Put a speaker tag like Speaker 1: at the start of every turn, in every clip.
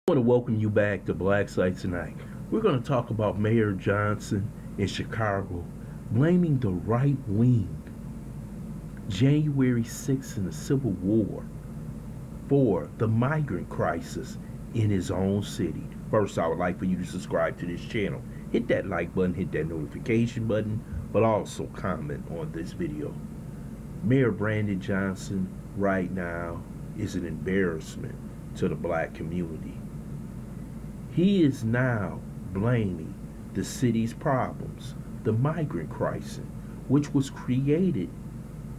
Speaker 1: I want to welcome you back to Black Site Tonight. We're going to talk about Mayor Johnson in Chicago blaming the right wing, January 6th and the Civil War, for the migrant crisis in his own city. First, I would like for you to subscribe to this channel. Hit that like button, hit that notification button, but also comment on this video. Mayor Brandon Johnson right now is an embarrassment to the black community. He is now blaming the city's problems, the migrant crisis, which was created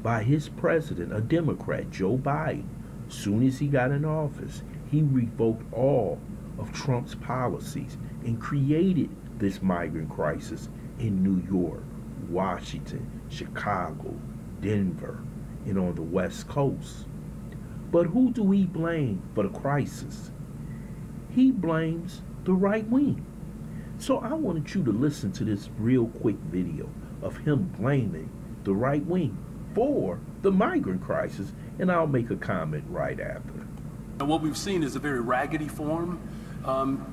Speaker 1: by his president, a Democrat, Joe Biden. Soon as he got in office, he revoked all of Trump's policies and created this migrant crisis in New York, Washington, Chicago, Denver, and on the West Coast. But who do we blame for the crisis? He blames the right wing. So I wanted you to listen to this real quick video of him blaming the right wing for the migrant crisis, and I'll make a comment right after.
Speaker 2: And what we've seen is a very raggedy form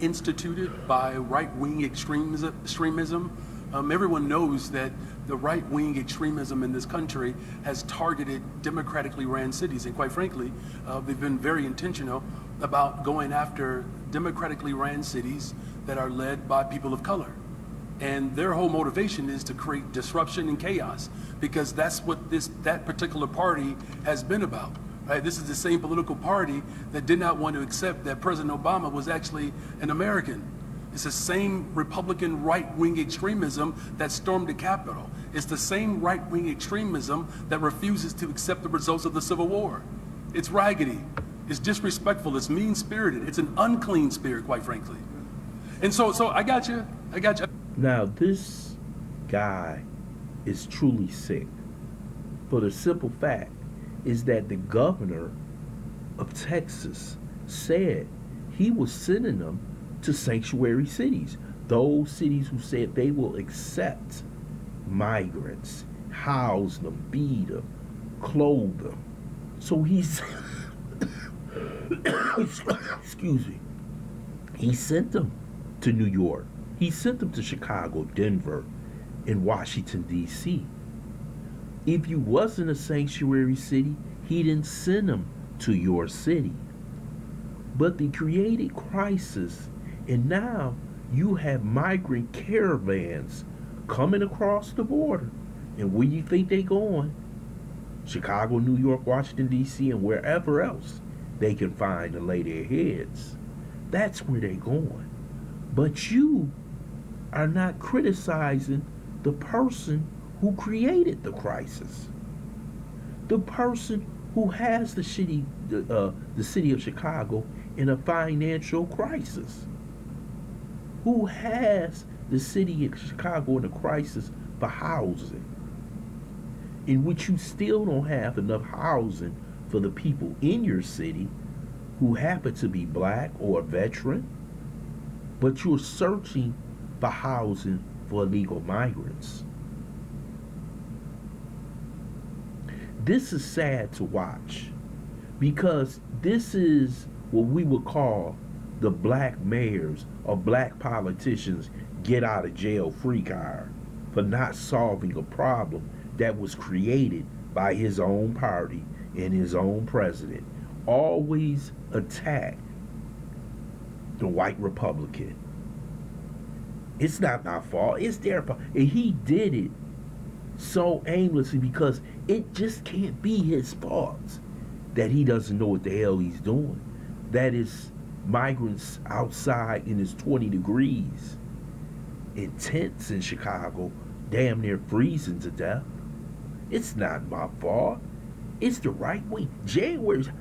Speaker 2: instituted by right-wing extremism. Everyone knows that the right-wing extremism in this country has targeted democratically ran cities, and quite frankly, they've been very intentional about going after democratically ran cities that are led by people of color. And their whole motivation is to create disruption and chaos, because that's what that particular party has been about. Right? This is the same political party that did not want to accept that President Obama was actually an American. It's the same Republican right-wing extremism that stormed the Capitol. It's the same right-wing extremism that refuses to accept the results of the Civil War. It's raggedy, it's disrespectful, it's mean-spirited, it's an unclean spirit, quite frankly. And so I got you.
Speaker 1: Now, this guy is truly sick. For the simple fact is that the governor of Texas said he was sending them to sanctuary cities, those cities who said they will accept migrants, house them, feed them, clothe them. So he's, excuse me, he sent them to New York. He sent them to Chicago, Denver, and Washington, D.C. If you wasn't a sanctuary city, he didn't send them to your city. But they created crisis, and now you have migrant caravans coming across the border. And where you think they going? Chicago, New York, Washington, D.C., and wherever else they can find to lay their heads. That's where they going. But you are not criticizing the person who created the crisis. The person who has the city of Chicago in a financial crisis. Who has the city of Chicago in a crisis for housing, in which you still don't have enough housing for the people in your city who happen to be black or a veteran, but you're searching for housing for illegal migrants. This is sad to watch, because this is what we would call the black mayors or black politicians get out of jail free card for not solving a problem that was created by his own party and his own president. Always attack the white Republican. It's not my fault, it's their fault. And he did it so aimlessly because it just can't be his fault that he doesn't know what the hell he's doing. That is migrants outside in his 20 degrees in tents in Chicago, damn near freezing to death. It's not my fault. It's the right wing.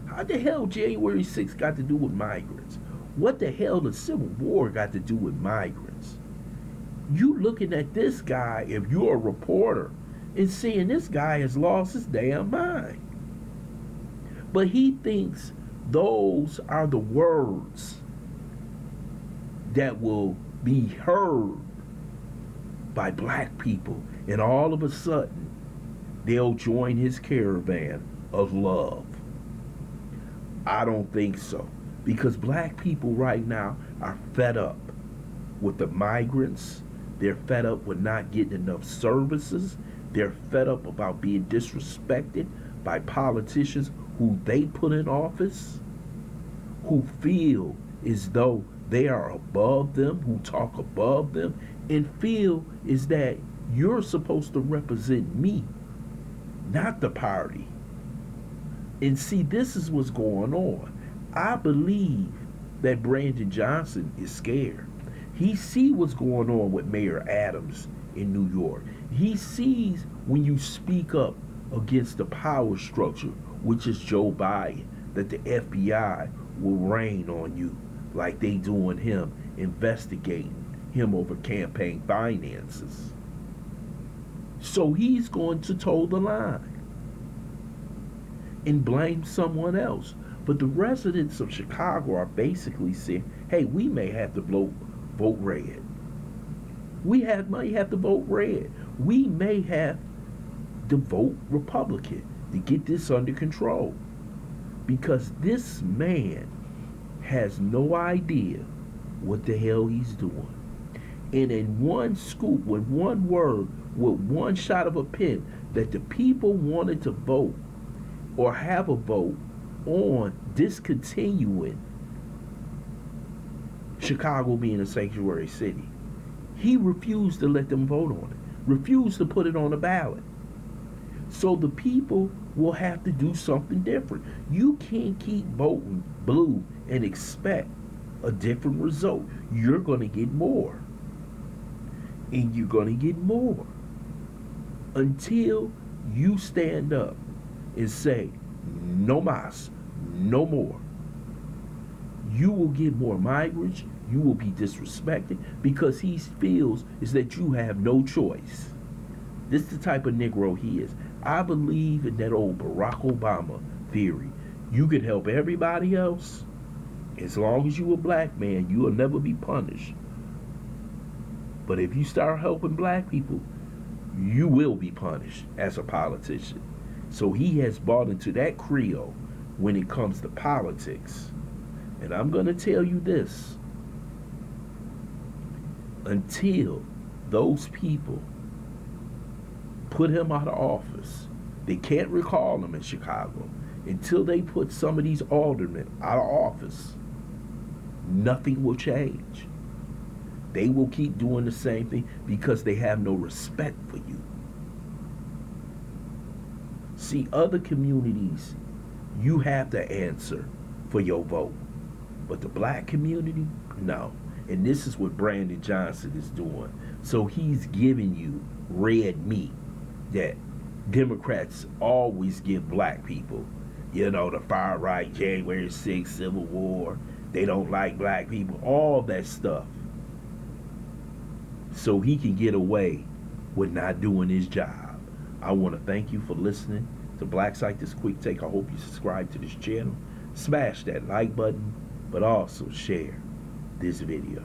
Speaker 1: How the hell January 6th got to do with migrants? What the hell the Civil War got to do with migrants? You looking at this guy, if you're a reporter, and seeing this guy has lost his damn mind. But he thinks those are the words that will be heard by black people, and all of a sudden they'll join his caravan of love. I don't think so. Because black people right now are fed up with the migrants. They're fed up with not getting enough services. They're fed up about being disrespected by politicians who they put in office, who feel as though they are above them, who talk above them, and feel is that you're supposed to represent me, not the party. And see, this is what's going on. I believe that Brandon Johnson is scared. He see what's going on with Mayor Adams in New York. He sees when you speak up against the power structure, which is Joe Biden, that the FBI will rain on you like they doing him, investigating him over campaign finances. So he's going to toe the line and blame someone else. But the residents of Chicago are basically saying, hey, we may have to vote red. We might have to vote red. We may have to vote Republican to get this under control. Because this man has no idea what the hell he's doing. And in one scoop, with one word, with one shot of a pen, that the people wanted to vote or have a vote on discontinuing Chicago being a sanctuary city. He refused to let them vote on it, refused to put it on the ballot. So the people will have to do something different. You can't keep voting blue and expect a different result. You're going to get more. And you're going to get more until you stand up and say, no mas, no more. You will get more migrants. You will be disrespected because he feels is that you have no choice. This is the type of Negro he is. I believe in that old Barack Obama theory. You can help everybody else. As long as you a black man, you will never be punished. But if you start helping black people, you will be punished as a politician. So he has bought into that credo when it comes to politics. And I'm going to tell you this. Until those people put him out of office, they can't recall him in Chicago. Until they put some of these aldermen out of office, nothing will change. They will keep doing the same thing because they have no respect for you. See, other communities, you have to answer for your vote. But the black community, no. And this is what Brandon Johnson is doing. So he's giving you red meat that Democrats always give black people. You know, the far right, January 6th, Civil War, they don't like black people, all that stuff. So he can get away with not doing his job. I want to thank you for listening to Black Site This Quick Take. I hope you subscribe to this channel. Smash that like button, but also share this video.